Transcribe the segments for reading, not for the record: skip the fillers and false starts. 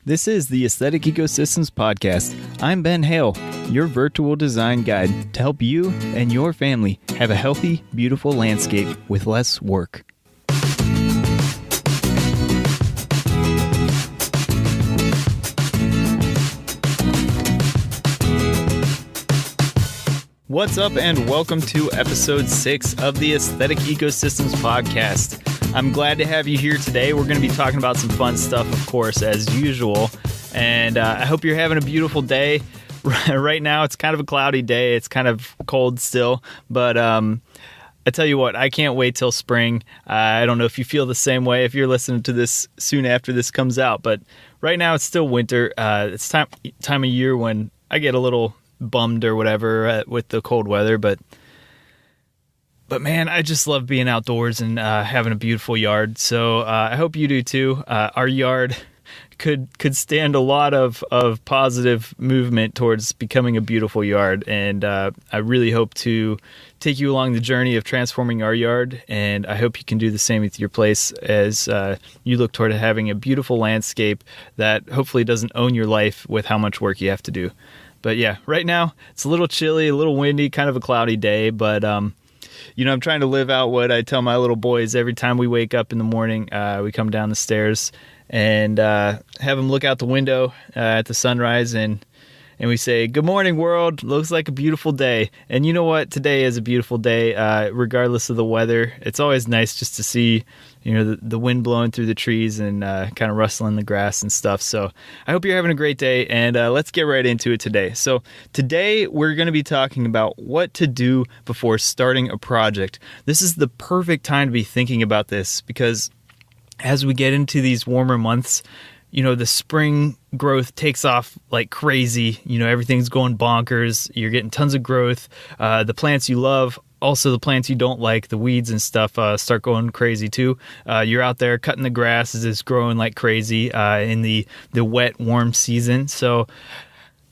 This is the Aesthetic Ecosystems Podcast. I'm Ben Hale, your virtual design guide to help you and your family have a healthy, beautiful landscape with less work. What's up, and welcome to episode 6 of the Aesthetic Ecosystems Podcast. I'm glad to have you here today. We're going to be talking about some fun stuff, of course, as usual. And I hope you're having a beautiful day. Right now, it's kind of a cloudy day. It's kind of cold still. But I tell you what, I can't wait till spring. I don't know if you feel the same way if you're listening to this soon after this comes out. But right now, it's still winter. It's time of year when I get a little bummed or whatever with the cold weather. But man, I just love being outdoors and having a beautiful yard. So I hope you do too. Our yard could stand a lot of positive movement towards becoming a beautiful yard. And I really hope to take you along the journey of transforming our yard. And I hope you can do the same with your place as you look toward having a beautiful landscape that hopefully doesn't own your life with how much work you have to do. But yeah, right now it's a little chilly, a little windy, kind of a cloudy day. But I'm trying to live out what I tell my little boys every time we wake up in the morning. We come down the stairs and have them look out the window at the sunrise, and we say, "Good morning, world. Looks like a beautiful day." And you know what? Today is a beautiful day, regardless of the weather. It's always nice just to see, the wind blowing through the trees and kind of rustling the grass and stuff. So I hope you're having a great day, and let's get right into it today. So today we're going to be talking about what to do before starting a project. This is the perfect time to be thinking about this, because as we get into these warmer months, the spring growth takes off like crazy. Everything's going bonkers. You're getting tons of growth. The plants you love, also the plants you don't like, the weeds and stuff, start going crazy too. You're out there cutting the grass as it's growing like crazy in the wet, warm season. So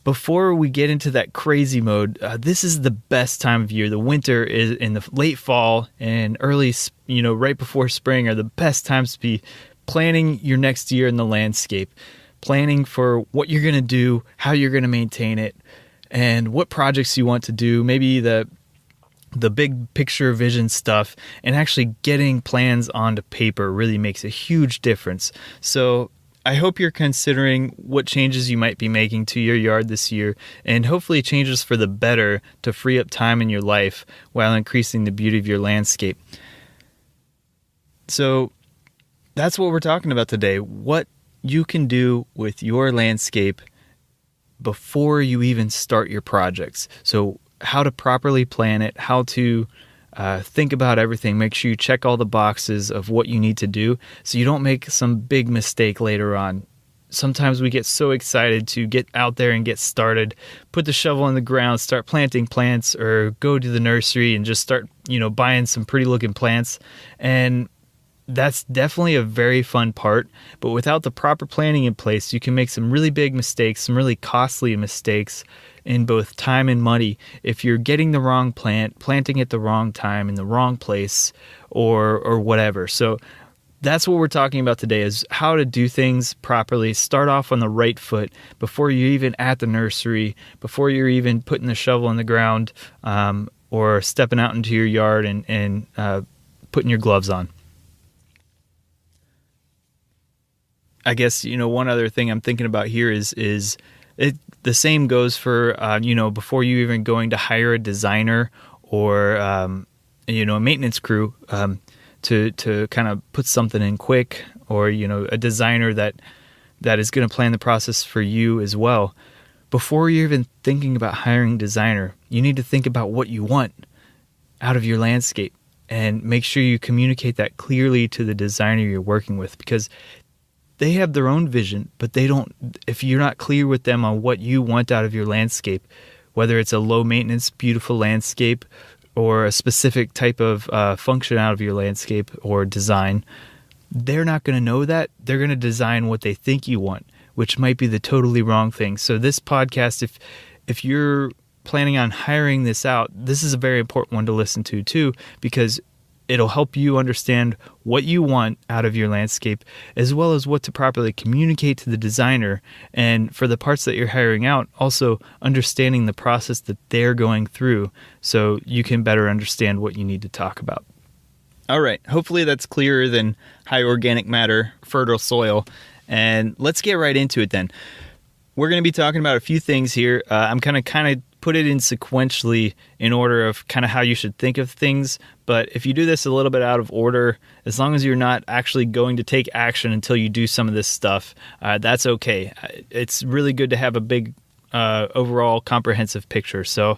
before we get into that crazy mode, this is the best time of year. The winter is in the late fall and early, right before spring are the best times to be planning your next year in the landscape, planning for what you're going to do, how you're going to maintain it, and what projects you want to do, maybe the big picture vision stuff, and actually getting plans onto paper really makes a huge difference. So I hope you're considering what changes you might be making to your yard this year, and hopefully changes for the better to free up time in your life while increasing the beauty of your landscape. So that's what we're talking about today. What you can do with your landscape before you even start your projects. So how to properly plan it, how to think about everything. Make sure you check all the boxes of what you need to do so you don't make some big mistake later on. Sometimes we get so excited to get out there and get started, put the shovel in the ground, start planting plants, or go to the nursery and just start, buying some pretty looking plants. And that's definitely a very fun part, but without the proper planning in place, you can make some really big mistakes, some really costly mistakes in both time and money if you're getting the wrong plant, planting at the wrong time in the wrong place, or whatever. So that's what we're talking about today, is how to do things properly, start off on the right foot before you're even at the nursery, before you're even putting the shovel in the ground, or stepping out into your yard and putting your gloves on. I guess, one other thing I'm thinking about here is the same goes for, before you even going to hire a designer or, a maintenance crew to kind of put something in quick, or, a designer that is going to plan the process for you as well. Before you're even thinking about hiring a designer, you need to think about what you want out of your landscape and make sure you communicate that clearly to the designer you're working with, because they have their own vision, but if you're not clear with them on what you want out of your landscape, whether it's a low maintenance, beautiful landscape or a specific type of function out of your landscape or design, they're not going to know that. They're going to design what they think you want, which might be the totally wrong thing. So this podcast, if you're planning on hiring this out, this is a very important one to listen to too, because it'll help you understand what you want out of your landscape, as well as what to properly communicate to the designer. And for the parts that you're hiring out, also understanding the process that they're going through so you can better understand what you need to talk about. All right, hopefully that's clearer than high organic matter, fertile soil. And let's get right into it then. We're going to be talking about a few things here. I'm kind of put it in sequentially in order of kind of how you should think of things. But if you do this a little bit out of order, as long as you're not actually going to take action until you do some of this stuff, that's okay. It's really good to have a big overall comprehensive picture. So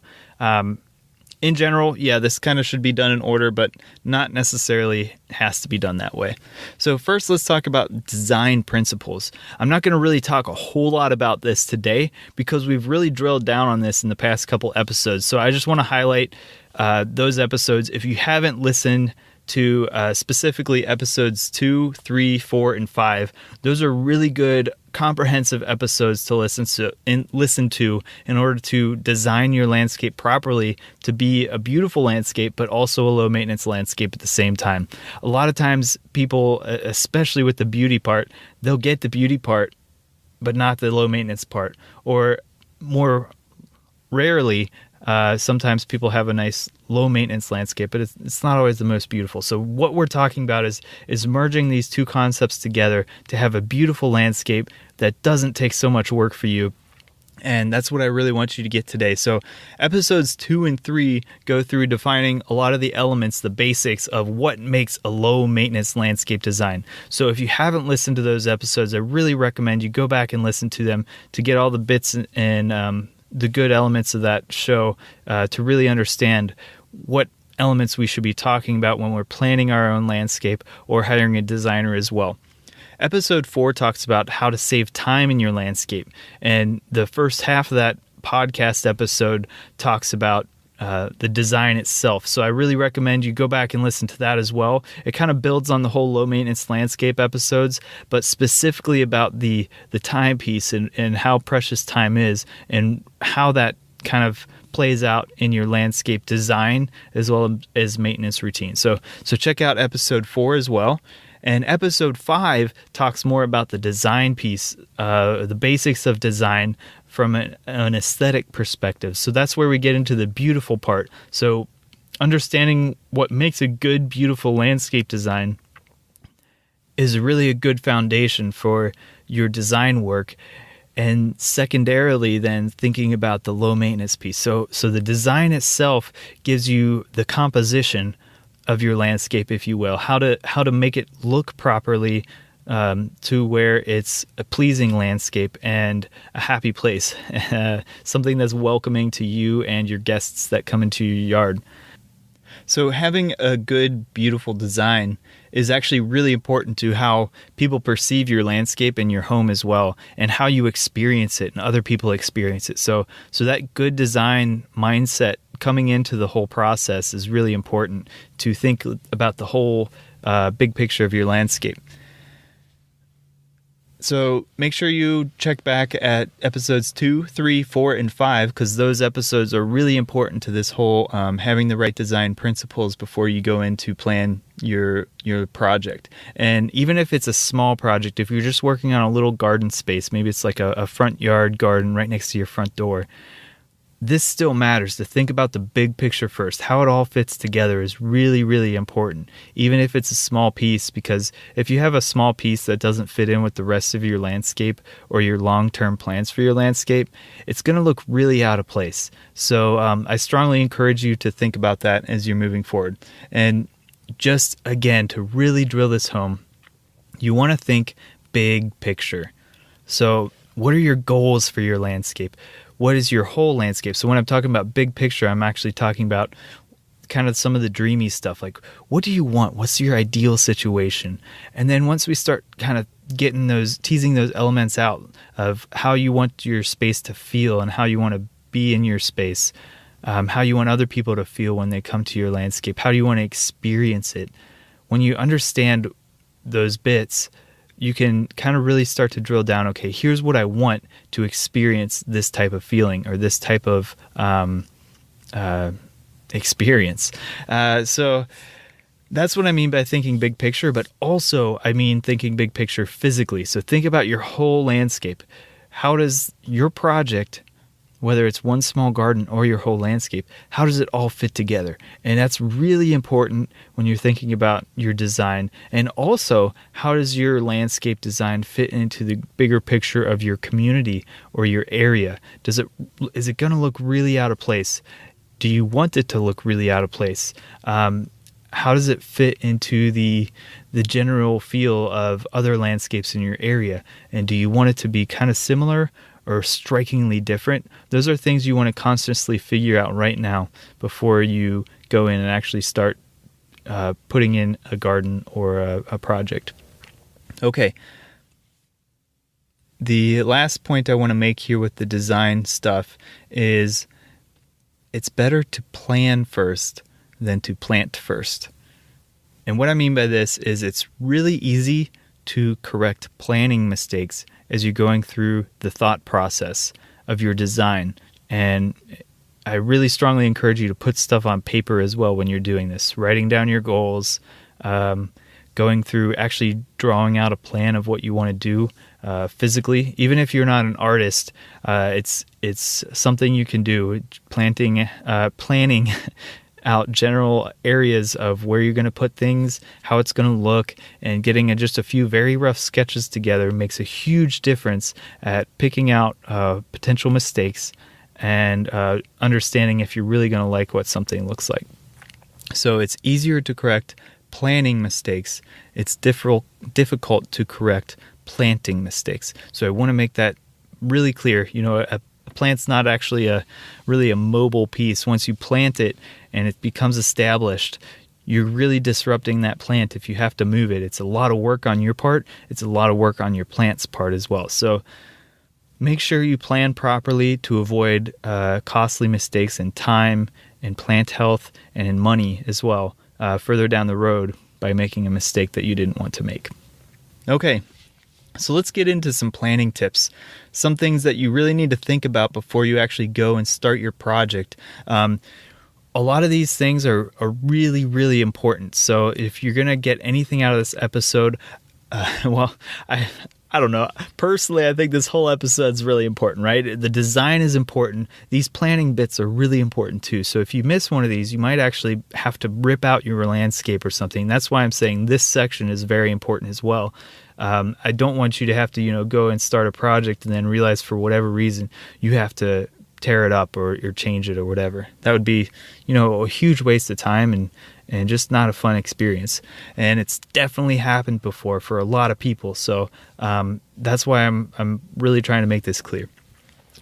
in general, yeah, this kind of should be done in order, but not necessarily has to be done that way. So first, let's talk about design principles. I'm not going to really talk a whole lot about this today because we've really drilled down on this in the past couple episodes. So I just want to highlight those episodes. If you haven't listened to specifically episodes 2, 3, 4, and 5, those are really good comprehensive episodes to listen to in order to design your landscape properly to be a beautiful landscape, but also a low maintenance landscape at the same time. A lot of times people, especially with the beauty part, they'll get the beauty part, but not the low maintenance part. Or more rarely, sometimes people have a nice low maintenance landscape, but it's not always the most beautiful. So what we're talking about is merging these two concepts together to have a beautiful landscape that doesn't take so much work for you. And that's what I really want you to get today. So episodes 2 and 3 go through defining a lot of the elements, the basics of what makes a low maintenance landscape design. So if you haven't listened to those episodes, I really recommend you go back and listen to them to get all the bits and the good elements of that show to really understand what elements we should be talking about when we're planning our own landscape or hiring a designer as well. Episode 4 talks about how to save time in your landscape. And the first half of that podcast episode talks about the design itself. So I really recommend you go back and listen to that as well. It kind of builds on the whole low maintenance landscape episodes, but specifically about the time piece and how precious time is and how that kind of plays out in your landscape design as well as maintenance routine. So check out episode 4 as well. And episode 5 talks more about the design piece, the basics of design from an aesthetic perspective. So that's where we get into the beautiful part. So understanding what makes a good, beautiful landscape design is really a good foundation for your design work. And secondarily, then thinking about the low maintenance piece. So the design itself gives you the composition of your landscape, if you will, how to make it look properly to where it's a pleasing landscape and a happy place, something that's welcoming to you and your guests that come into your yard. So having a good, beautiful design is actually really important to how people perceive your landscape and your home as well, and how you experience it and other people experience it. So that good design mindset coming into the whole process is really important to think about the whole big picture of your landscape. So make sure you check back at episodes 2, 3, 4, and 5, because those episodes are really important to this whole having the right design principles before you go in to plan your project. And even if it's a small project, if you're just working on a little garden space, maybe it's like a front yard garden right next to your front door, this still matters. To think about the big picture first. How it all fits together is really, really important, even if it's a small piece, because if you have a small piece that doesn't fit in with the rest of your landscape or your long-term plans for your landscape, it's going to look really out of place. So I strongly encourage you to think about that as you're moving forward. And just, again, to really drill this home, you want to think big picture. So what are your goals for your landscape? What is your whole landscape? So when I'm talking about big picture, I'm actually talking about kind of some of the dreamy stuff. Like, what do you want? What's your ideal situation? And then once we start kind of teasing those elements out of how you want your space to feel and how you want to be in your space, how you want other people to feel when they come to your landscape, how do you want to experience it? When you understand those bits, you can kind of really start to drill down, okay, here's what I want to experience this type of feeling or this type of experience. So That's what I mean by thinking big picture, but also I mean thinking big picture physically. So think about your whole landscape. How does your project, whether it's one small garden or your whole landscape, how does it all fit together? And that's really important when you're thinking about your design. And also, how does your landscape design fit into the bigger picture of your community or your area? Is it going to look really out of place? Do you want it to look really out of place? How does it fit into the general feel of other landscapes in your area? And do you want it to be kind of similar or strikingly different? Those are things you want to constantly figure out right now before you go in and actually start putting in a garden or a project. Okay. The last point I want to make here with the design stuff is it's better to plan first than to plant first. And what I mean by this is it's really easy to correct planning mistakes as you're going through the thought process of your design. And I really strongly encourage you to put stuff on paper as well when you're doing this, writing down your goals, going through actually drawing out a plan of what you want to do physically. Even if you're not an artist, it's something you can do. Planning out general areas of where you're going to put things, how it's going to look, and getting just a few very rough sketches together makes a huge difference at picking out potential mistakes and understanding if you're really going to like what something looks like. So it's easier to correct planning mistakes. It's difficult to correct planting mistakes. So I want to make that really clear. A plant's not actually really a mobile piece. Once you plant it and it becomes established, you're really disrupting that plant if you have to move it. It's a lot of work on your part. It's a lot of work on your plant's part as well. So make sure you plan properly to avoid costly mistakes in time, in plant health, and in money as well further down the road by making a mistake that you didn't want to make. Okay. So let's get into some planning tips, some things that you really need to think about before you actually go and start your project. A lot of these things are really, really important. So if you're going to get anything out of this episode, I don't know. Personally, I think this whole episode is really important, right? The design is important. These planning bits are really important too. So if you miss one of these, you might actually have to rip out your landscape or something. That's why I'm saying this section is very important as well. I don't want you to have to, go and start a project and then realize for whatever reason you have to tear it up or change it or whatever. That would be, a huge waste of time and just not a fun experience. And it's definitely happened before for a lot of people. So that's why I'm really trying to make this clear.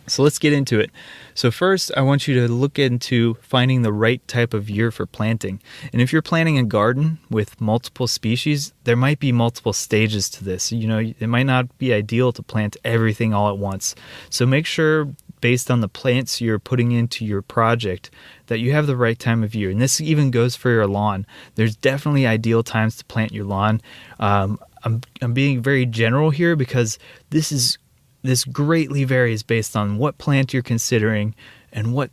So let's get into it. So first, I want you to look into finding the right type of year for planting. And if you're planting a garden with multiple species, there might be multiple stages to this. It might not be ideal to plant everything all at once. So make sure, based on the plants you're putting into your project, that you have the right time of year. And this even goes for your lawn. There's definitely ideal times to plant your lawn. I'm being very general here because this greatly varies based on what plant you're considering and what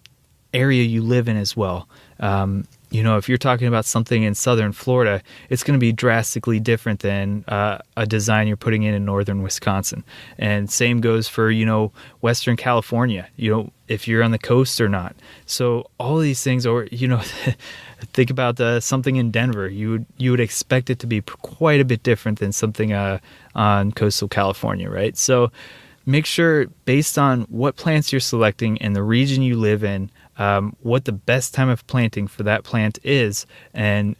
area you live in as well. If you're talking about something in southern Florida, it's going to be drastically different than a design you're putting in northern Wisconsin. And same goes for, Western California, if you're on the coast or not. So all of these things, or, think about something in Denver. You would expect it to be quite a bit different than something on coastal California, right? So make sure, based on what plants you're selecting and the region you live in, what the best time of planting for that plant is, and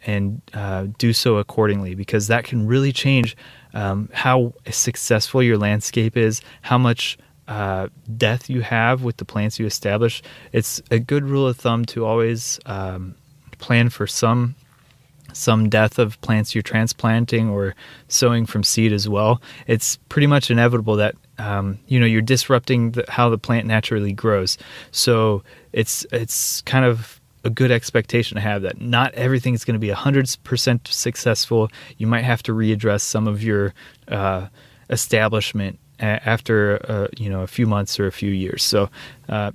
do so accordingly, because that can really change how successful your landscape is, how much depth you have with the plants you establish. It's a good rule of thumb to always plan for some depth of plants you're transplanting or sowing from seed as well. It's pretty much inevitable that you're disrupting how the plant naturally grows. So it's kind of a good expectation to have that not everything is going to be 100% successful. You might have to readdress some of your establishment after a few months or a few years. So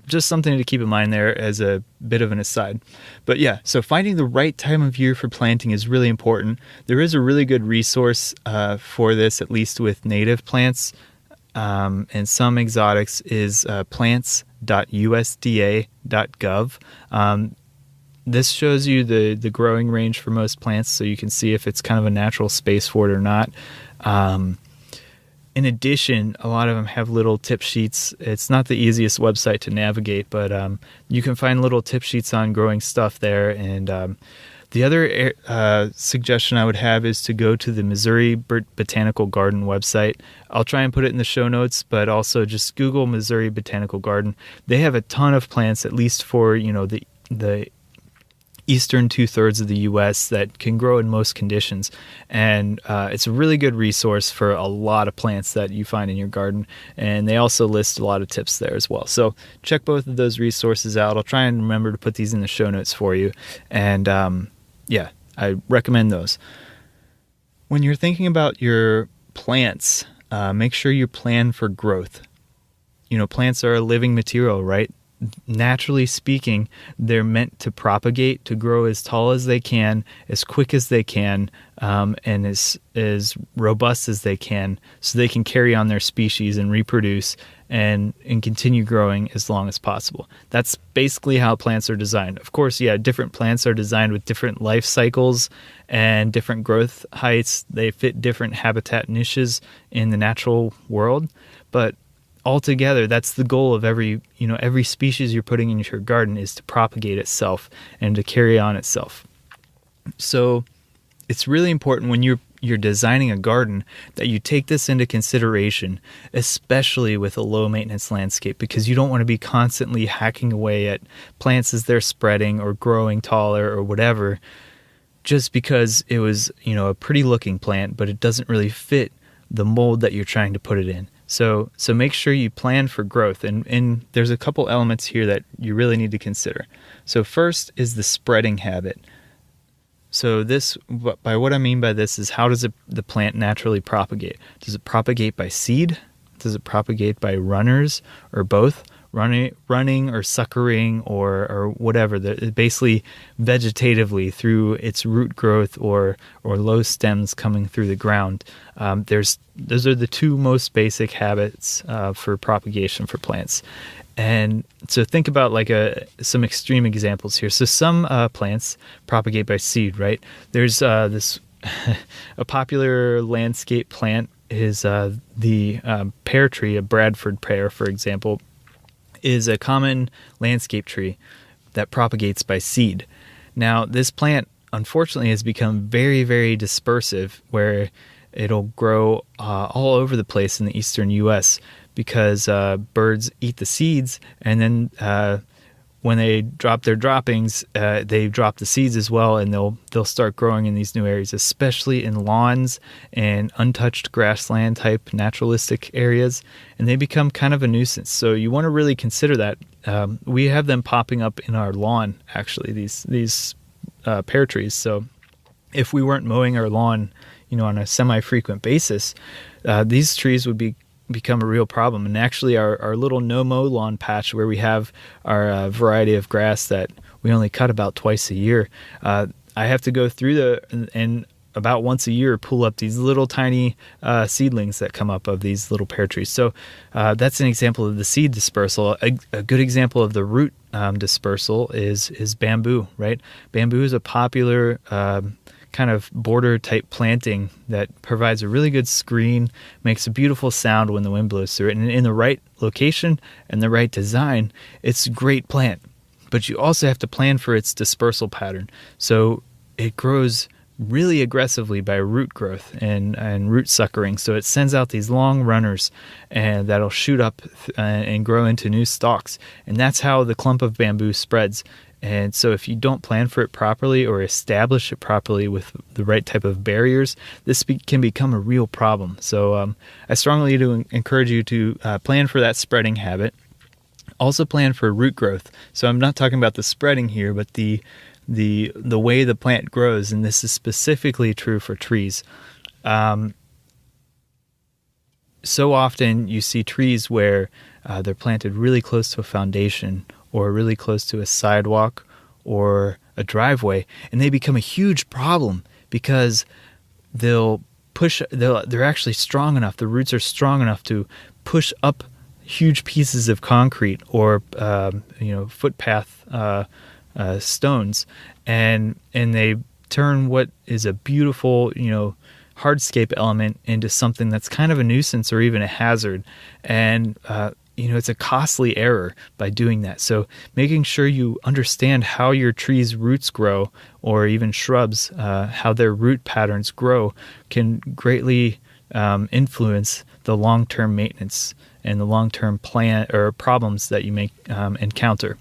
just something to keep in mind there as a bit of an aside. But yeah, so finding the right time of year for planting is really important. There is a really good resource for this, at least with native plants and some exotics, is plants.usda.gov. This shows you the growing range for most plants, so you can see if it's kind of a natural space for it or not. In addition, a lot of them have little tip sheets. It's not the easiest website to navigate, but you can find little tip sheets on growing stuff there. And the other suggestion I would have is to go to the Missouri Botanical Garden website. I'll try and put it in the show notes, but also just Google Missouri Botanical Garden. They have a ton of plants, at least for the eastern 2/3 of the U.S. that can grow in most conditions. And it's a really good resource for a lot of plants that you find in your garden. And they also list a lot of tips there as well. So check both of those resources out. I'll try and remember to put these in the show notes for you. And yeah, I recommend those. When you're thinking about your plants, make sure you plan for growth. Plants are a living material, right? Naturally speaking, they're meant to propagate, to grow as tall as they can, as quick as they can, and as robust as they can, so they can carry on their species and reproduce and continue growing as long as possible. That's basically how plants are designed. Of course, yeah, different plants are designed with different life cycles and different growth heights. They fit different habitat niches in the natural world, but altogether, that's the goal of every species you're putting into your garden, is to propagate itself and to carry on itself. So it's really important when you're designing a garden that you take this into consideration, especially with a low maintenance landscape, because you don't want to be constantly hacking away at plants as they're spreading or growing taller or whatever, just because it was a pretty looking plant, but it doesn't really fit the mold that you're trying to put it in. So make sure you plan for growth, and there's a couple elements here that you really need to consider. So first is the spreading habit. So by what I mean by this is, how does the plant naturally propagate? Does it propagate by seed? Does it propagate by runners, or both? Running or suckering or whatever, basically vegetatively through its root growth or low stems coming through the ground. Those are the two most basic habits for propagation for plants. And so think about some extreme examples here. So some plants propagate by seed, right? There's this a popular landscape plant is the pear tree, a Bradford pear, for example, is a common landscape tree that propagates by seed. Now, this plant, unfortunately, has become very, very dispersive, where it'll grow all over the place in the eastern U.S. because birds eat the seeds, and then when they drop their droppings, they drop the seeds as well, and they'll start growing in these new areas, especially in lawns and untouched grassland type naturalistic areas, and they become kind of a nuisance. So you want to really consider that. We have them popping up in our lawn, actually, these pear trees. So if we weren't mowing our lawn, on a semi-frequent basis, these trees would become a real problem. And actually our little no-mow lawn patch, where we have our variety of grass that we only cut about twice a year, I have to go through and about once a year pull up these little tiny seedlings that come up of these little pear trees. So that's an example of the seed dispersal. A good example of the root dispersal is bamboo, right? Bamboo is a popular kind of border type planting that provides a really good screen, makes a beautiful sound when the wind blows through it, and in the right location and the right design, it's a great plant. But you also have to plan for its dispersal pattern. So it grows really aggressively by root growth and root suckering. So it sends out these long runners and that'll shoot up and grow into new stalks. And that's how the clump of bamboo spreads. And so if you don't plan for it properly or establish it properly with the right type of barriers, this can become a real problem. So I strongly encourage you to plan for that spreading habit. Also plan for root growth. So I'm not talking about the spreading here, but the way the plant grows, and this is specifically true for trees. so often you see trees where they're planted really close to a foundation or really close to a sidewalk or a driveway, and they become a huge problem because they're actually strong enough, the roots are strong enough to push up huge pieces of concrete or footpath stones, and they turn what is a beautiful hardscape element into something that's kind of a nuisance or even a hazard. And it's a costly error by doing that. So making sure you understand how your tree's roots grow, or even shrubs, how their root patterns grow, can greatly influence the long-term maintenance and the long-term plan or problems that you may encounter.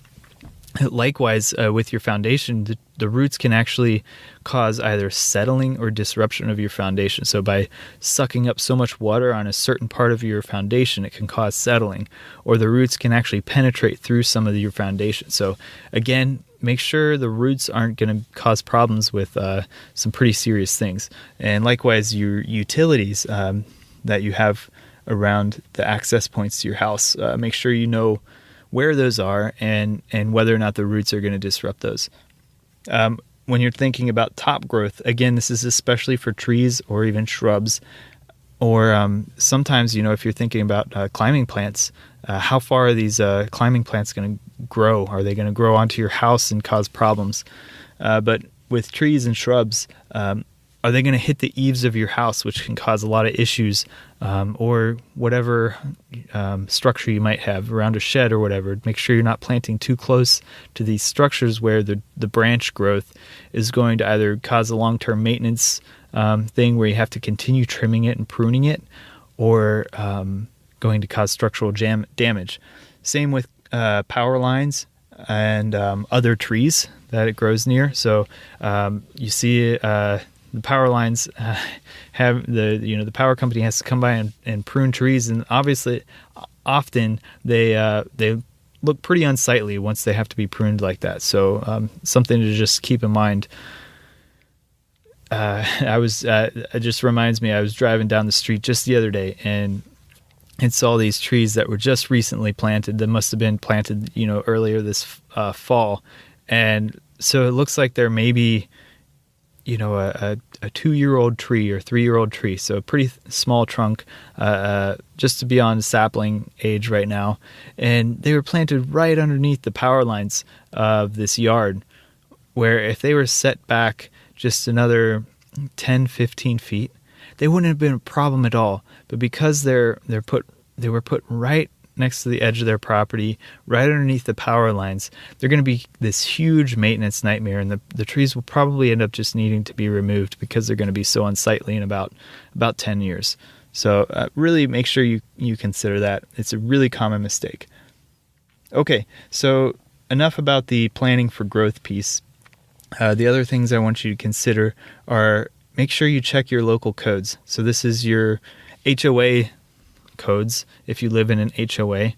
Likewise, with your foundation, the roots can actually cause either settling or disruption of your foundation. So by sucking up so much water on a certain part of your foundation, it can cause settling, or the roots can actually penetrate through some of your foundation. So again, make sure the roots aren't going to cause problems with some pretty serious things. And likewise, your utilities that you have around the access points to your house, make sure you know where those are and whether or not the roots are going to disrupt those. When you're thinking about top growth, again, this is especially for trees or even shrubs, or sometimes, if you're thinking about climbing plants, how far are these climbing plants going to grow? Are they going to grow onto your house and cause problems? But with trees and shrubs, are they going to hit the eaves of your house, which can cause a lot of issues, or whatever structure you might have around a shed or whatever? Make sure you're not planting too close to these structures where the branch growth is going to either cause a long-term maintenance thing where you have to continue trimming it and pruning it, or going to cause structural damage. Same with power lines and other trees that it grows near. So you see the power lines have the power company has to come by and prune trees, and obviously often they look pretty unsightly once they have to be pruned like that. So something to just keep in mind. It just reminds me, I was driving down the street just the other day and saw these trees that were just recently planted, that must have been planted earlier this fall, and so it looks like they're maybe a 2-year-old tree or 3-year-old tree, so a pretty small trunk, just to be on sapling age right now. And they were planted right underneath the power lines of this yard, where if they were set back just another 10, 15 feet, they wouldn't have been a problem at all. But because they were put right next to the edge of their property, right underneath the power lines, they're going to be this huge maintenance nightmare, and the trees will probably end up just needing to be removed because they're going to be so unsightly in about 10 years. So really make sure you consider that. It's a really common mistake. Okay, so enough about the planning for growth piece. The other things I want you to consider are, make sure you check your local codes. So this is your HOA codes if you live in an HOA.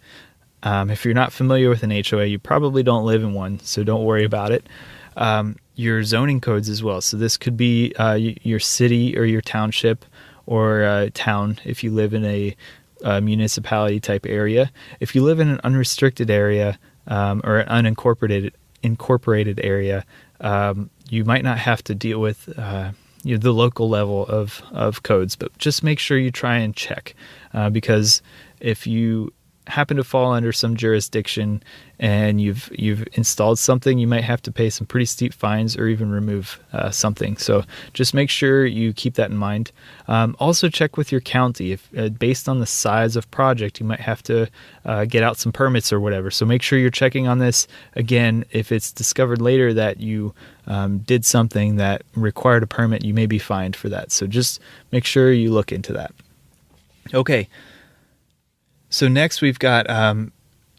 If you're not familiar with an HOA, you probably don't live in one, so don't worry about it. Your zoning codes as well. So this could be your city or your township or town if you live in a municipality type area. If you live in an unrestricted area or an unincorporated area, you might not have to deal with the local level of codes, but just make sure you try and check, because if you happen to fall under some jurisdiction and you've installed something, you might have to pay some pretty steep fines or even remove something. So just make sure you keep that in mind. Also check with your county. If based on the size of project, you might have to get out some permits or whatever. So make sure you're checking on this. Again, if it's discovered later that you did something that required a permit, you may be fined for that. So just make sure you look into that. Okay. So next we've got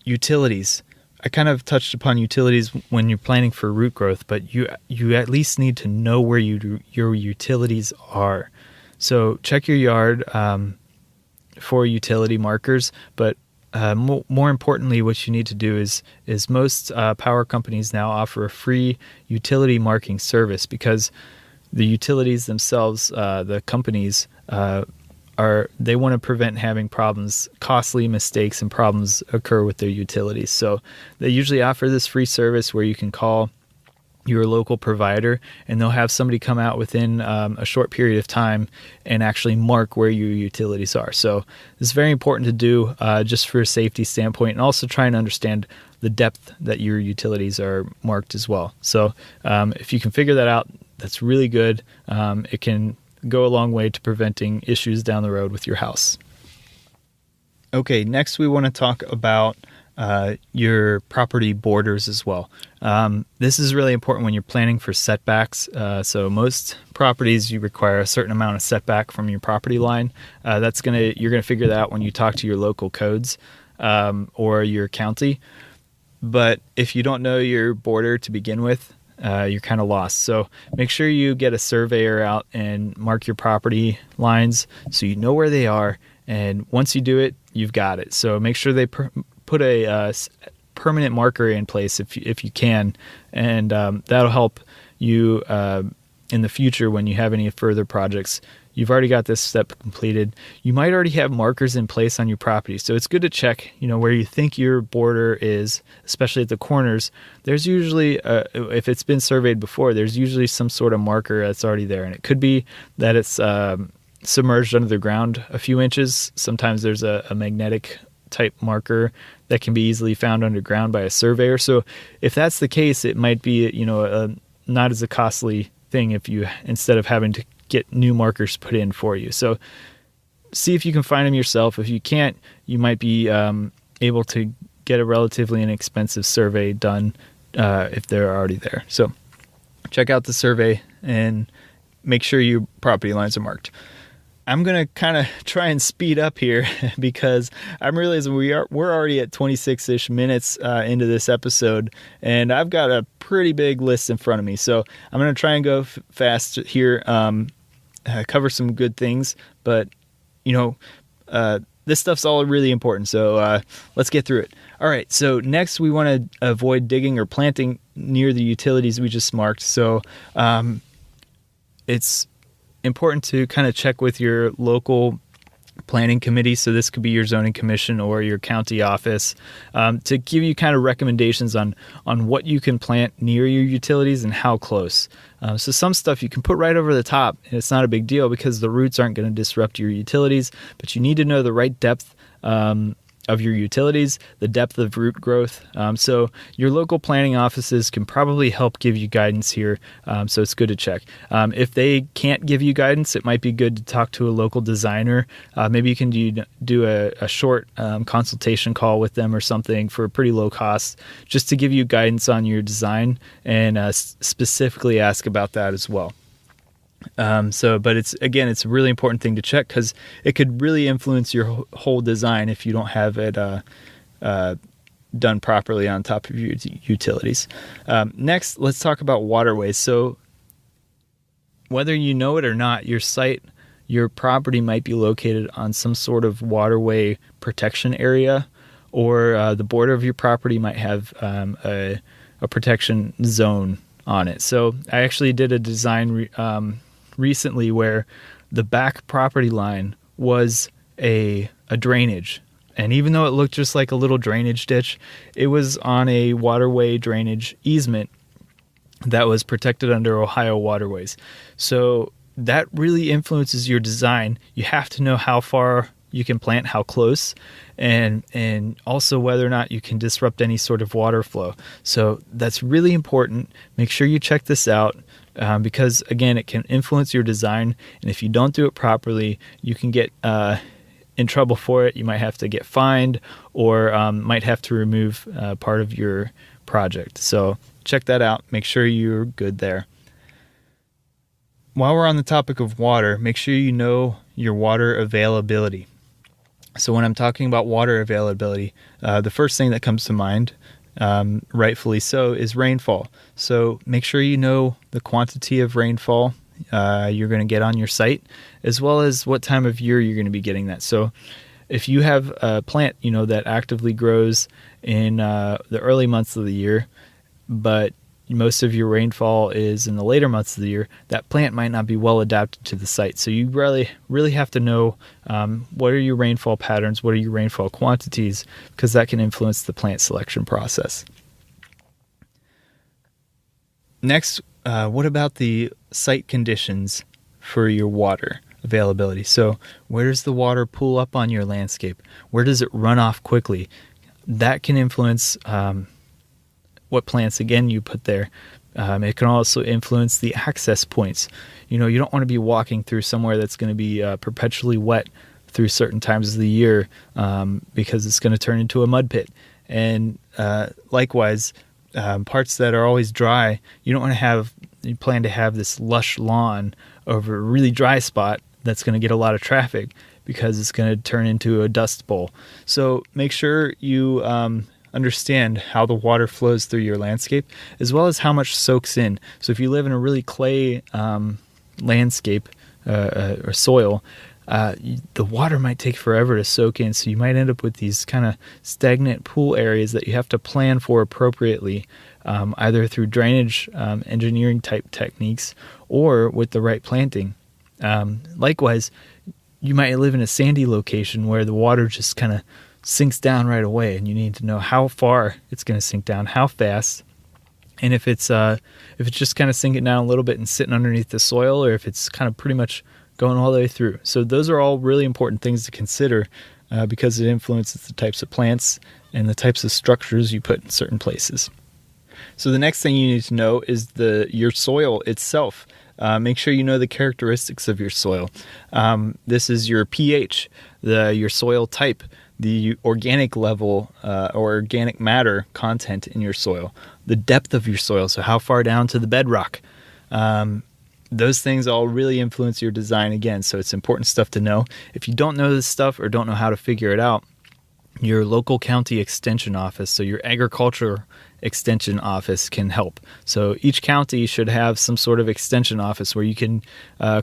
utilities. I kind of touched upon utilities when you're planning for root growth, but you at least need to know where your utilities are. So check your yard for utility markers, but more importantly, what you need to do is most power companies now offer a free utility marking service, because the utilities themselves, the companies, they want to prevent having problems, costly mistakes and problems occur with their utilities. So they usually offer this free service where you can call your local provider and they'll have somebody come out within a short period of time and actually mark where your utilities are. So it's very important to do just for a safety standpoint, and also try and understand the depth that your utilities are marked as well. So if you can figure that out, that's really good. It can go a long way to preventing issues down the road with your house. Okay, next we want to talk about your property borders as well. This is really important when you're planning for setbacks. So most properties, you require a certain amount of setback from your property line. You're gonna figure that out when you talk to your local codes or your county. But if you don't know your border to begin with, you're kind of lost. So make sure you get a surveyor out and mark your property lines so you know where they are. And once you do it, you've got it. So make sure they put a permanent marker in place if you can, and that'll help you in the future when you have any further projects. You've already got this step completed. You might already have markers in place on your property, so it's good to check, where you think your border is, especially at the corners. There's usually, if it's been surveyed before, there's usually some sort of marker that's already there, and it could be that it's submerged under the ground a few inches. Sometimes there's a magnetic type marker that can be easily found underground by a surveyor. So if that's the case, it might be, not as a costly thing instead of having to get new markers put in for you. So see if you can find them yourself. If you can't, you might be able to get a relatively inexpensive survey done if they're already there. So check out the survey and make sure your property lines are marked. I'm going to kind of try and speed up here because I'm realizing we're already at 26-ish minutes into this episode, and I've got a pretty big list in front of me. So I'm going to try and go fast here, cover some good things, but this stuff's all really important. So let's get through it. All right. So next we want to avoid digging or planting near the utilities we just marked. So it's important to kind of check with your local planning committee. So this could be your zoning commission or your county office to give you kind of recommendations on what you can plant near your utilities and how close. So some stuff you can put right over the top and it's not a big deal because the roots aren't going to disrupt your utilities, but you need to know the right depth of your utilities, the depth of root growth. So your local planning offices can probably help give you guidance here. So it's good to check. If they can't give you guidance, it might be good to talk to a local designer. Maybe you can do a short consultation call with them or something for a pretty low cost, just to give you guidance on your design and specifically ask about that as well. But it's a really important thing to check because it could really influence your whole design if you don't have it done properly on top of your utilities. Next, let's talk about waterways. So whether you know it or not, your property might be located on some sort of waterway protection area, or the border of your property might have a protection zone on it. So I actually did a design recently where the back property line was a drainage, and even though it looked just like a little drainage ditch, it was on a waterway drainage easement that was protected under Ohio waterways. So that really influences your design. You have to know how far you can plant, how close, and also whether or not you can disrupt any sort of water flow. So that's really important. Make sure you check this out because, again, it can influence your design. And if you don't do it properly, you can get in trouble for it. You might have to get fined or might have to remove part of your project. So check that out. Make sure you're good there. While we're on the topic of water, make sure you know your water availability. So when I'm talking about water availability, the first thing that comes to mind, rightfully so, is rainfall. So make sure you know the quantity of rainfall you're going to get on your site, as well as what time of year you're going to be getting that. So if you have a plant, that actively grows in the early months of the year, but most of your rainfall is in the later months of the year, that plant might not be well adapted to the site. So you really have to know what are your rainfall patterns, what are your rainfall quantities, because that can influence the plant selection process. Next, what about the site conditions for your water availability? So where does the water pool up on your landscape? Where does it run off quickly? That can influence what plants, again, you put there. It can also influence the access points. You don't want to be walking through somewhere that's going to be perpetually wet through certain times of the year because it's going to turn into a mud pit. And likewise, parts that are always dry, you plan to have this lush lawn over a really dry spot that's going to get a lot of traffic because it's going to turn into a dust bowl. So make sure you understand how the water flows through your landscape, as well as how much soaks in. So if you live in a really clay landscape or soil, the water might take forever to soak in, so you might end up with these kind of stagnant pool areas that you have to plan for appropriately, either through drainage engineering type techniques or with the right planting. Likewise, you might live in a sandy location where the water just kind of sinks down right away, and you need to know how far it's going to sink down, how fast, and if it's just kind of sinking down a little bit and sitting underneath the soil, or if it's kind of pretty much going all the way through. So those are all really important things to consider because it influences the types of plants and the types of structures you put in certain places. So the next thing you need to know is your soil itself. Make sure you know the characteristics of your soil. This is your pH, your soil type, the organic level or organic matter content in your soil, the depth of your soil, so how far down to the bedrock. Those things all really influence your design again, so it's important stuff to know. If you don't know this stuff or don't know how to figure it out, your local county extension office, so your agriculture extension office, can help. So each county should have some sort of extension office where you can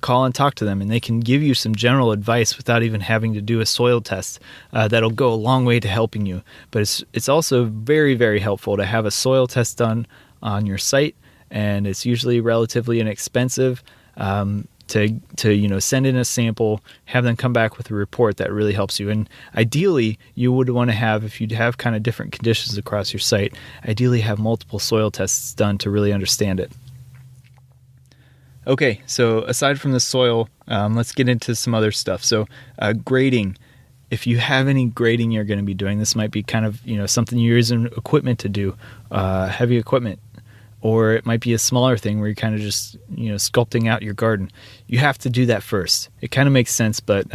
call and talk to them, and they can give you some general advice without even having to do a soil test. That'll go a long way to helping you. But it's also very, very helpful to have a soil test done on your site, and it's usually relatively inexpensive to send in a sample, have them come back with a report that really helps you. And ideally, you would want to have, if you have kind of different conditions across your site, ideally have multiple soil tests done to really understand it. Okay, so aside from the soil, let's get into some other stuff. So grading. If you have any grading you're going to be doing, this might be kind of something you're using equipment to do, heavy equipment. Or it might be a smaller thing where you're kind of just, sculpting out your garden. You have to do that first. It kind of makes sense, but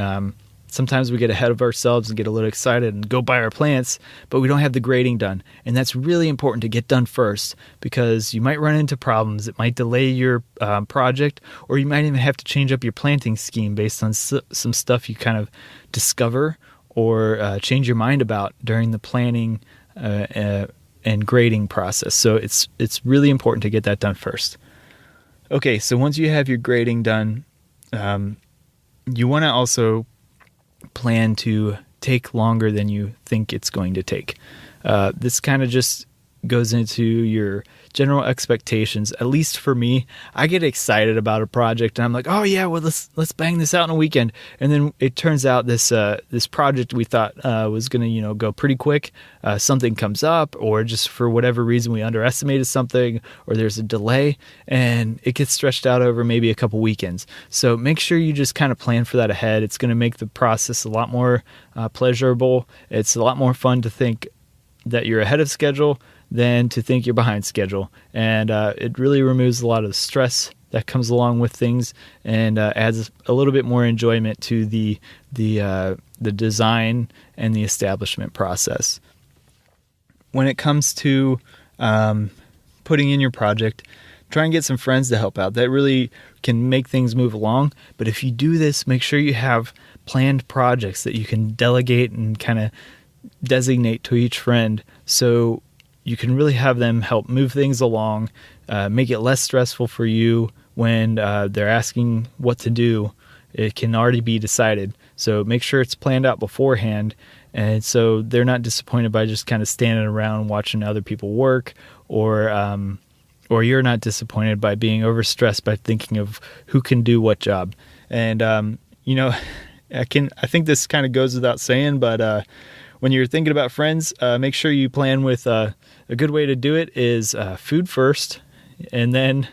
sometimes we get ahead of ourselves and get a little excited and go buy our plants, but we don't have the grading done. And that's really important to get done first because you might run into problems. It might delay your project, or you might even have to change up your planting scheme based on some stuff you kind of discover or change your mind about during the planning and grading process. So it's really important to get that done first. Okay, so once you have your grading done, you want to also plan to take longer than you think it's going to take. This kind of just goes into your general expectations. At least for me, I get excited about a project and I'm like, oh yeah, well let's bang this out in a weekend. And then it turns out this project we thought was going to go pretty quick. Something comes up, or just for whatever reason we underestimated something, or there's a delay, and it gets stretched out over maybe a couple weekends. So make sure you just kind of plan for that ahead. It's going to make the process a lot more pleasurable. It's a lot more fun to think that you're ahead of schedule than to think you're behind schedule. And it really removes a lot of the stress that comes along with things, and adds a little bit more enjoyment to the design and the establishment process. When it comes to putting in your project, try and get some friends to help out. That really can make things move along. But if you do this, make sure you have planned projects that you can delegate and kind of designate to each friend, so you can really have them help move things along, make it less stressful for you when they're asking what to do. It can already be decided. So make sure it's planned out beforehand, and so they're not disappointed by just kind of standing around watching other people work, or or you're not disappointed by being overstressed by thinking of who can do what job. And, I think this kind of goes without saying, but when you're thinking about friends, make sure you plan with a good way to do it is food first, and then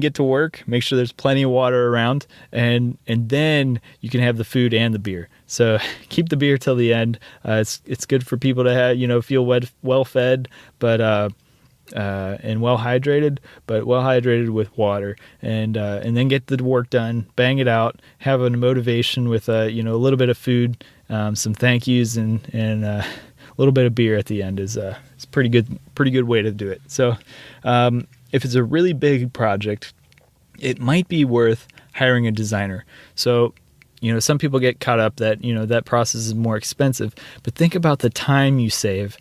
get to work. Make sure there's plenty of water around, and then you can have the food and the beer. So keep the beer till the end. It's good for people to have, feel well fed, but and well hydrated, but well hydrated with water, and then get the work done. Bang it out. Have a motivation with a little bit of food, some thank yous, and a little bit of beer at the end is it's pretty good way to do it. So if it's a really big project, it might be worth hiring a designer. So, some people get caught up that, that process is more expensive, but think about the time you save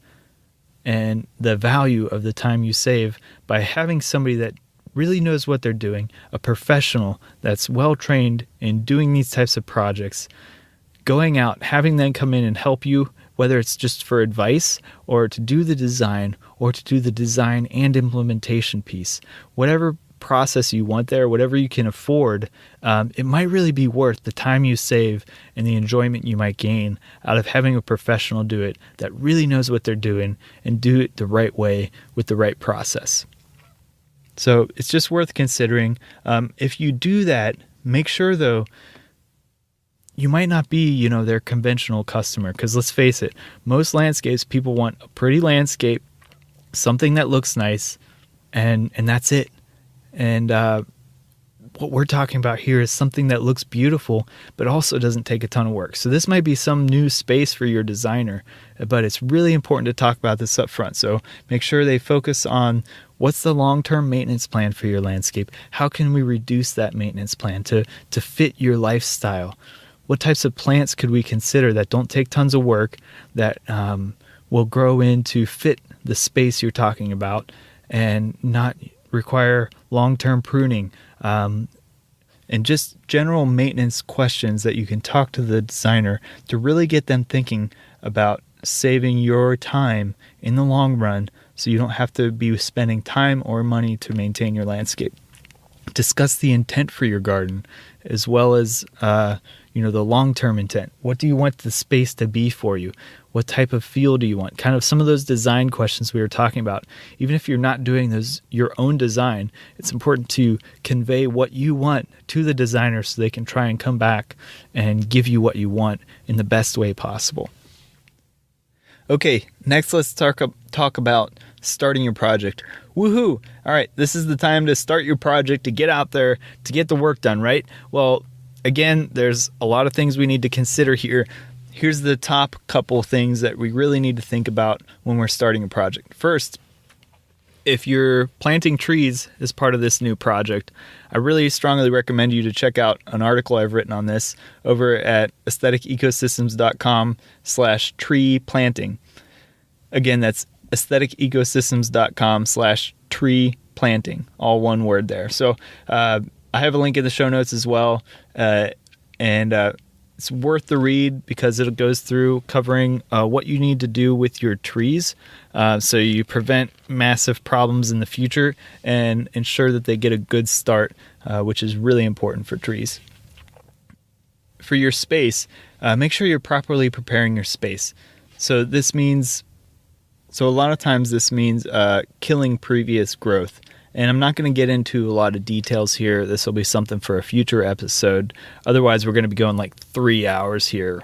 and the value of the time you save by having somebody that really knows what they're doing, a professional that's well trained in doing these types of projects, going out, having them come in and help you, whether it's just for advice or to do the design or to do the design and implementation piece. Whatever process you want there, whatever you can afford, it might really be worth the time you save and the enjoyment you might gain out of having a professional do it that really knows what they're doing and do it the right way with the right process. So it's just worth considering. If you do that, make sure though, you might not be, their conventional customer, because let's face it, most landscapes, people want a pretty landscape, something that looks nice, and that's it. And what we're talking about here is something that looks beautiful, but also doesn't take a ton of work. So this might be some new space for your designer, but it's really important to talk about this up front. So make sure they focus on what's the long-term maintenance plan for your landscape. How can we reduce that maintenance plan to fit your lifestyle? What types of plants could we consider that don't take tons of work, that will grow in to fit the space you're talking about and not require long-term pruning, and just general maintenance questions that you can talk to the designer to really get them thinking about saving your time in the long run so you don't have to be spending time or money to maintain your landscape. Discuss the intent for your garden as well as the long-term intent. What do you want the space to be for you? What type of feel do you want? Kind of some of those design questions we were talking about. Even if you're not doing your own design, it's important to convey what you want to the designer so they can try and come back and give you what you want in the best way possible. Okay, next let's talk about starting your project. Woohoo! All right, this is the time to start your project, to get out there, to get the work done, right? Well, again, there's a lot of things we need to consider here. Here's the top couple things that we really need to think about when we're starting a project. First, if you're planting trees as part of this new project, I really strongly recommend you to check out an article I've written on this over at aestheticecosystems.com/tree planting. Again, that's aestheticecosystems.com/tree planting, all one word there. So I have a link in the show notes as well, and it's worth the read because it goes through covering what you need to do with your trees so you prevent massive problems in the future and ensure that they get a good start, which is really important for trees. For your space, make sure you're properly preparing your space. So a lot of times this means killing previous growth. And I'm not going to get into a lot of details here. This will be something for a future episode. Otherwise, we're going to be going like 3 hours here,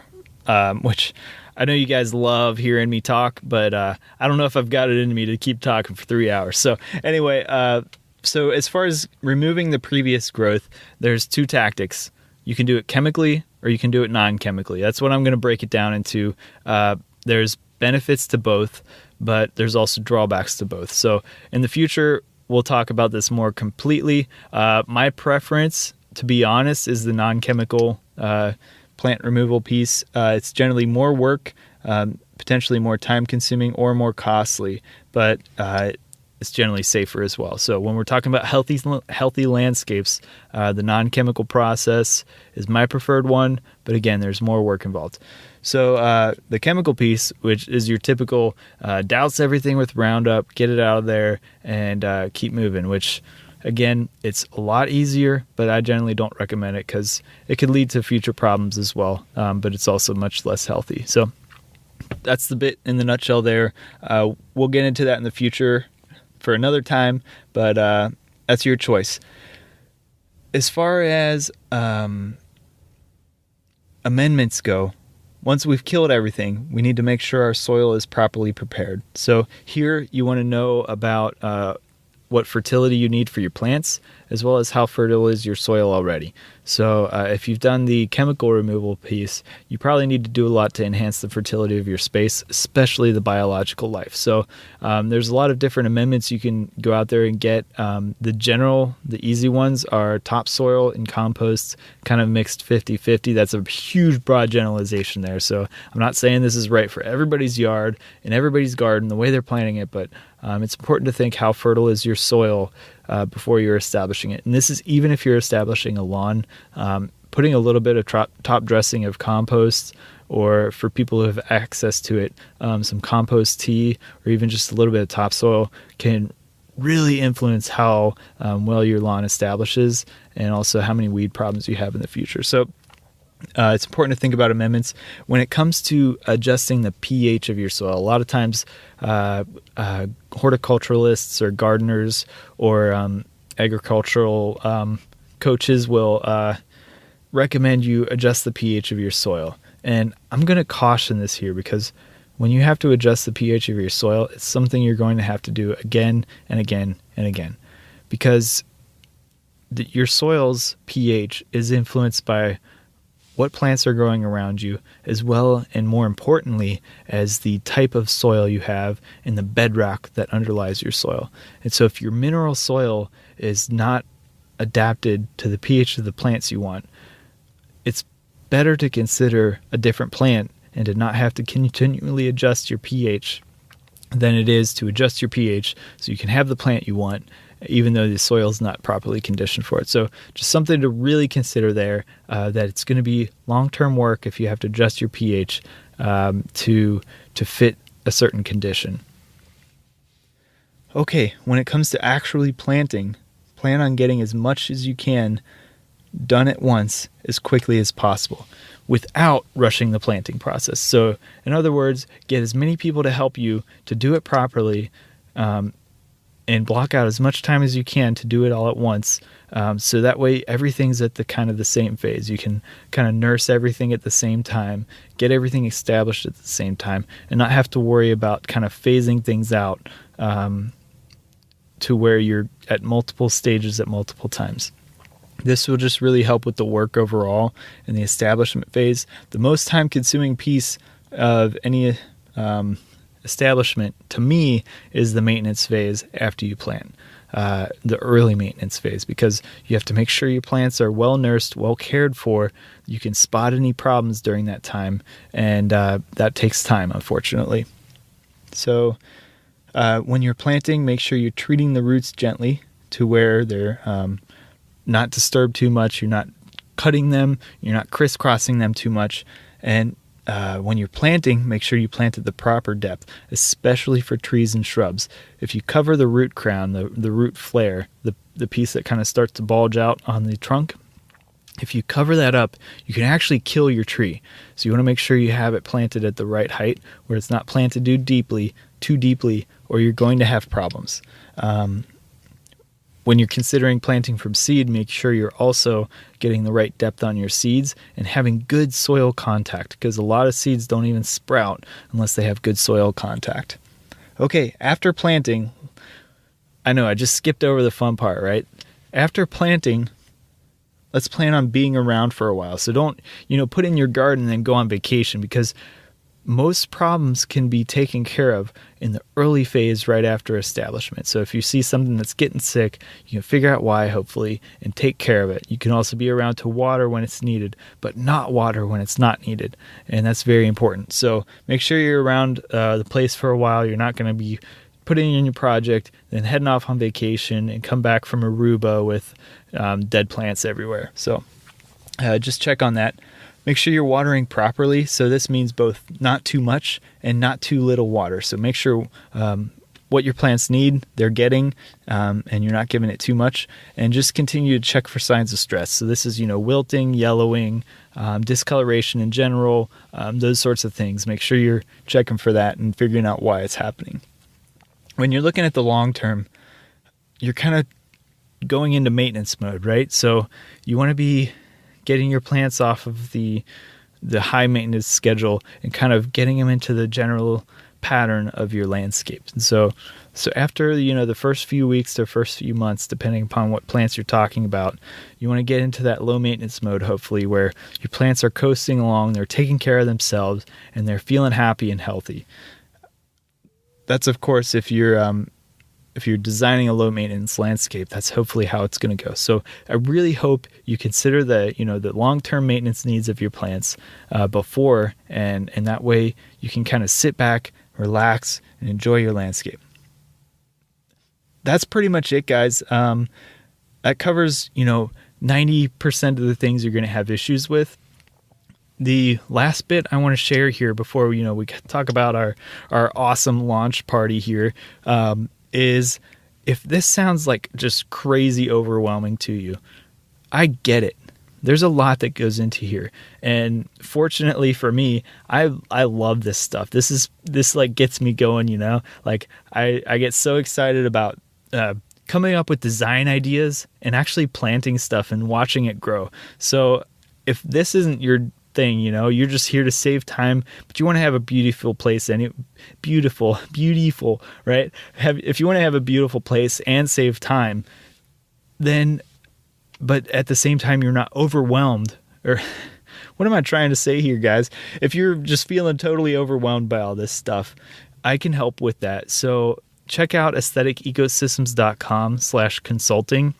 which I know you guys love hearing me talk, but I don't know if I've got it in me to keep talking for 3 hours. So anyway, so as far as removing the previous growth, there's two tactics. You can do it chemically or you can do it non-chemically. That's what I'm going to break it down into. There's benefits to both, but there's also drawbacks to both. So in the future, we'll talk about this more completely. My preference, to be honest, is the non-chemical plant removal piece. It's generally more work, potentially more time-consuming or more costly, but it's generally safer as well. So when we're talking about healthy landscapes, the non-chemical process is my preferred one, but but again, there's more work involved. So the chemical piece, which is your typical douse everything with Roundup, get it out of there, and keep moving, which again, it's a lot easier, but I generally don't recommend it because it could lead to future problems as well, but it's also much less healthy. So that's the bit in the nutshell there. We'll get into that in the future for another time, but that's your choice. As far as amendments go, once we've killed everything, we need to make sure our soil is properly prepared. So here you want to know about what fertility you need for your plants, as well as how fertile is your soil already. So if you've done the chemical removal piece, you probably need to do a lot to enhance the fertility of your space, especially the biological life. So there's a lot of different amendments you can go out there and get. The easy ones are topsoil and compost, kind of mixed 50-50. That's a huge, broad generalization there. So I'm not saying this is right for everybody's yard and everybody's garden, the way they're planting it, but it's important to think how fertile is your soil before you're establishing it. And this is even if you're establishing a lawn, putting a little bit of top dressing of compost, or for people who have access to it, some compost tea, or even just a little bit of topsoil can really influence how well your lawn establishes, and also how many weed problems you have in the future. So it's important to think about amendments when it comes to adjusting the pH of your soil. A lot of times horticulturalists or gardeners or agricultural coaches will recommend you adjust the pH of your soil. And I'm going to caution this here, because when you have to adjust the pH of your soil, it's something you're going to have to do again and again and again, because your soil's pH is influenced by what plants are growing around you, as well and more importantly as the type of soil you have and the bedrock that underlies your soil. And so if your mineral soil is not adapted to the pH of the plants you want, it's better to consider a different plant and to not have to continually adjust your pH than it is to adjust your pH so you can have the plant you want, even though the soil is not properly conditioned for it. So just something to really consider there, that it's going to be long-term work if you have to adjust your pH to fit a certain condition. Okay, when it comes to actually planting, plan on getting as much as you can done at once as quickly as possible without rushing the planting process. So in other words, get as many people to help you to do it properly, and block out as much time as you can to do it all at once. So that way everything's at the same phase. You can kind of nurse everything at the same time, get everything established at the same time, and not have to worry about kind of phasing things out to where you're at multiple stages at multiple times. This will just really help with the work overall in the establishment phase. The most time-consuming piece of any establishment, to me, is the maintenance phase after you plant, the early maintenance phase, because you have to make sure your plants are well nursed, well cared for. You can spot any problems during that time, and that takes time, unfortunately. So when you're planting, make sure you're treating the roots gently to where they're not disturbed too much. You're not cutting them. You're not crisscrossing them too much. And when you're planting, make sure you plant at the proper depth, especially for trees and shrubs. If you cover the root crown, the root flare, the piece that kind of starts to bulge out on the trunk, if you cover that up, you can actually kill your tree. So you want to make sure you have it planted at the right height, where it's not planted too deeply, or you're going to have problems. When you're considering planting from seed, make sure you're also getting the right depth on your seeds and having good soil contact, because a lot of seeds don't even sprout unless they have good soil contact. Okay, after planting, I know I just skipped over the fun part, right? After planting, let's plan on being around for a while. So don't, put in your garden and then go on vacation, because most problems can be taken care of in the early phase right after establishment. So if you see something that's getting sick, you can figure out why, hopefully, and take care of it. You can also be around to water when it's needed, but not water when it's not needed. And that's very important. So make sure you're around the place for a while. You're not going to be putting in your project, then heading off on vacation and come back from Aruba with dead plants everywhere. So just check on that. Make sure you're watering properly. So this means both not too much and not too little water. So make sure what your plants need, they're getting, and you're not giving it too much. And just continue to check for signs of stress. So this is, wilting, yellowing, discoloration in general, those sorts of things. Make sure you're checking for that and figuring out why it's happening. When you're looking at the long term, you're kind of going into maintenance mode, right? So you want to be getting your plants off of the high maintenance schedule and kind of getting them into the general pattern of your landscape. And so after the first few weeks to first few months, depending upon what plants you're talking about, you want to get into that low maintenance mode, hopefully, where your plants are coasting along, they're taking care of themselves, and they're feeling happy and healthy. That's, of course, if you're designing a low maintenance landscape, that's hopefully how it's going to go. So I really hope you consider the long-term maintenance needs of your plants before, and that way you can kind of sit back, relax, and enjoy your landscape. That's pretty much it, guys. That covers 90% of the things you're going to have issues with. The last bit I want to share here before we talk about our awesome launch party here is, if this sounds like just crazy overwhelming to you, I get it. There's a lot that goes into here. And fortunately for me, I love this stuff. This gets me going, like I get so excited about coming up with design ideas and actually planting stuff and watching it grow. So if this isn't your thing, you're just here to save time, but you want to have a beautiful place, and beautiful, right? If you want to have a beautiful place and save time, but at the same time, you're not overwhelmed, or what am I trying to say here, guys? If you're just feeling totally overwhelmed by all this stuff, I can help with that. So check out aestheticecosystems.com/consulting.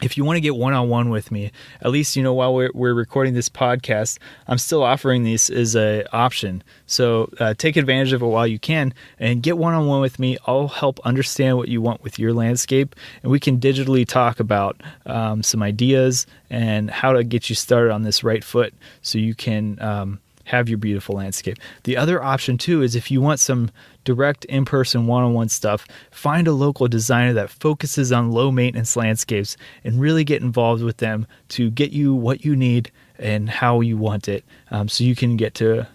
If you want to get one-on-one with me, at least, while we're recording this podcast, I'm still offering these as an option. So take advantage of it while you can and get one-on-one with me. I'll help understand what you want with your landscape, and we can digitally talk about some ideas and how to get you started on this right foot so you can have your beautiful landscape. The other option too is, if you want some direct in-person one-on-one stuff, find a local designer that focuses on low maintenance landscapes and really get involved with them to get you what you need and how you want it, so you can get to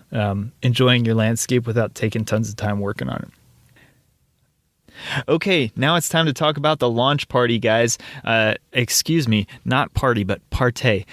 enjoying your landscape without taking tons of time working on it. Okay, now it's time to talk about the launch party, guys. Excuse me, not party, but partay.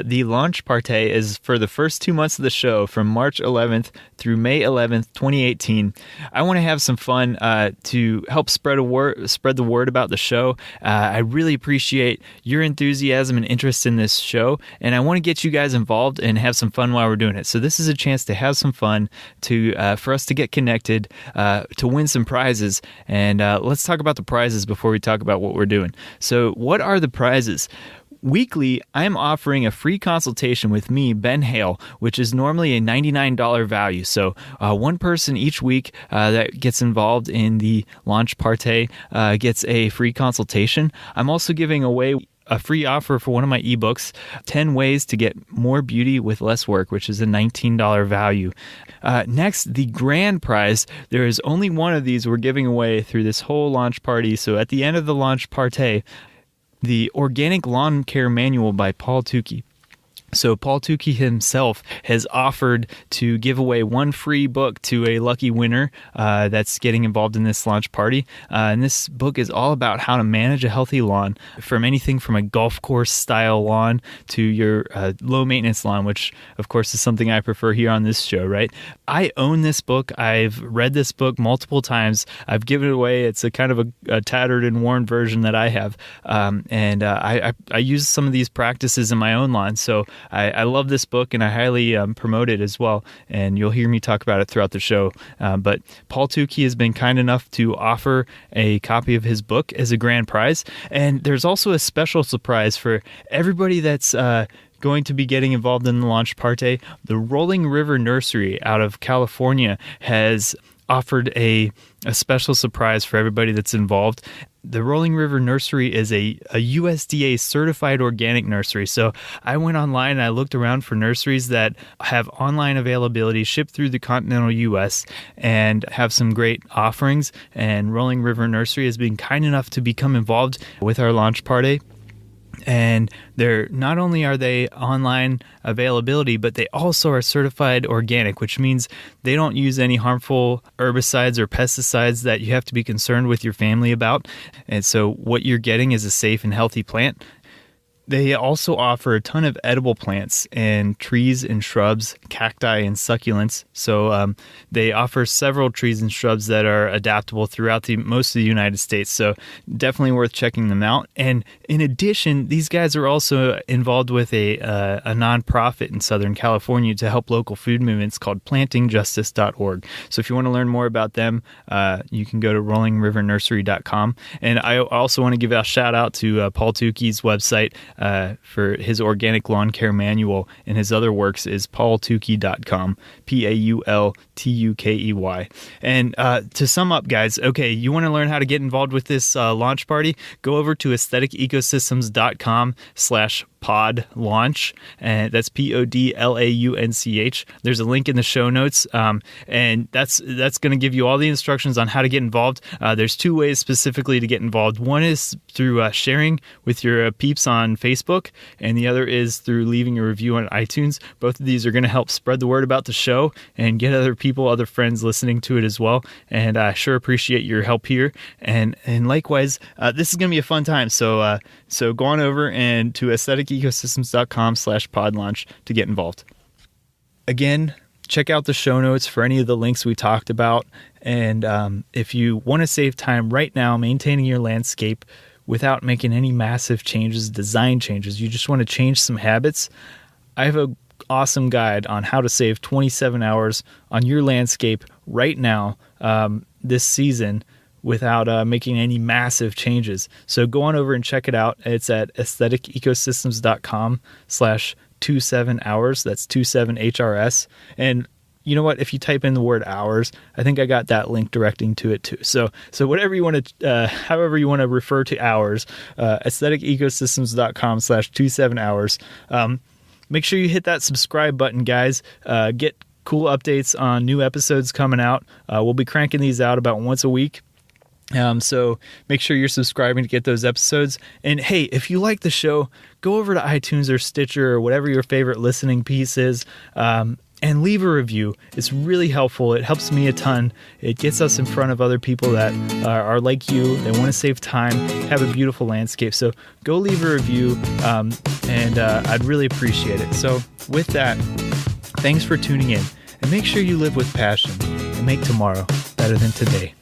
The launch partay is for the first 2 months of the show, from March 11th through May 11th, 2018. I want to have some fun to help spread the word about the show. I really appreciate your enthusiasm and interest in this show, and I want to get you guys involved and have some fun while we're doing it. So this is a chance to have some fun, for us to get connected, to win some prizes. And let's talk about the prizes before we talk about what we're doing. So what are the prizes? Weekly, I'm offering a free consultation with me, Ben Hale, which is normally a $99 value. So one person each week that gets involved in the launch partay gets a free consultation. I'm also giving away a free offer for one of my ebooks, 10 Ways to Get More Beauty with Less Work, which is a $19 value. Next, the grand prize. There is only one of these we're giving away through this whole launch party. So at the end of the launch partay, the Organic Lawn Care Manual by Paul Tukey. So Paul Tukey himself has offered to give away one free book to a lucky winner that's getting involved in this launch party. And this book is all about how to manage a healthy lawn, from anything from a golf course style lawn to your low maintenance lawn, which of course is something I prefer here on this show, right? I own this book. I've read this book multiple times. I've given it away. It's a kind of a tattered and worn version that I have. And I use some of these practices in my own lawn. So I love this book, and I highly promote it as well, and you'll hear me talk about it throughout the show. But Paul Tukey has been kind enough to offer a copy of his book as a grand prize, and there's also a special surprise for everybody that's going to be getting involved in the launch partay. The Rolling River Nursery out of California has offered a special surprise for everybody that's involved. The Rolling River Nursery is a USDA certified organic nursery. So I went online and I looked around for nurseries that have online availability, shipped through the continental US, and have some great offerings. And Rolling River Nursery has been kind enough to become involved with our launch party. And they're not only are they online availability, but they also are certified organic, which means they don't use any harmful herbicides or pesticides that you have to be concerned with your family about. And so what you're getting is a safe and healthy plant. They also offer a ton of edible plants and trees and shrubs, cacti and succulents. So they offer several trees and shrubs that are adaptable throughout most of the United States. So definitely worth checking them out. And in addition, these guys are also involved with a nonprofit in Southern California to help local food movements called plantingjustice.org. So if you want to learn more about them, you can go to rollingrivernursery.com. And I also want to give a shout out to Paul Tukey's website. For his organic lawn care manual, and his other works is paultukey.com, PAULTUKEY. And to sum up, guys, okay, you want to learn how to get involved with this launch party? Go over to aestheticecosystems.com/pod launch, and that's PODLAUNCH. There's a link in the show notes, and that's going to give you all the instructions on how to get involved. There's two ways specifically to get involved. One is through sharing with your peeps on Facebook, and the other is through leaving a review on iTunes. Both of these are going to help spread the word about the show and get other friends listening to it as well. And I sure appreciate your help here. And likewise, this is going to be a fun time. So go on over and to aestheticecosystems.com/pod launch to get involved. Again, check out the show notes for any of the links we talked about. And if you want to save time right now maintaining your landscape without making any massive changes, design changes, you just want to change some habits, I have an awesome guide on how to save 27 hours on your landscape right now this season without making any massive changes. So go on over and check it out. It's at aestheticecosystems.com/27hours. That's 27HRS. And you know what? If you type in the word hours, I think I got that link directing to it too. So whatever you want to, however you want to refer to hours, aestheticecosystems.com/27hours. Make sure you hit that subscribe button, guys. Get cool updates on new episodes coming out. We'll be cranking these out about once a week. So make sure you're subscribing to get those episodes. And hey, if you like the show, go over to iTunes or Stitcher or whatever your favorite listening piece is, and leave a review. It's really helpful. It helps me a ton. It gets us in front of other people that are like you. They want to save time, have a beautiful landscape. So go leave a review, and I'd really appreciate it. So with that, thanks for tuning in, and make sure you live with passion and make tomorrow better than today.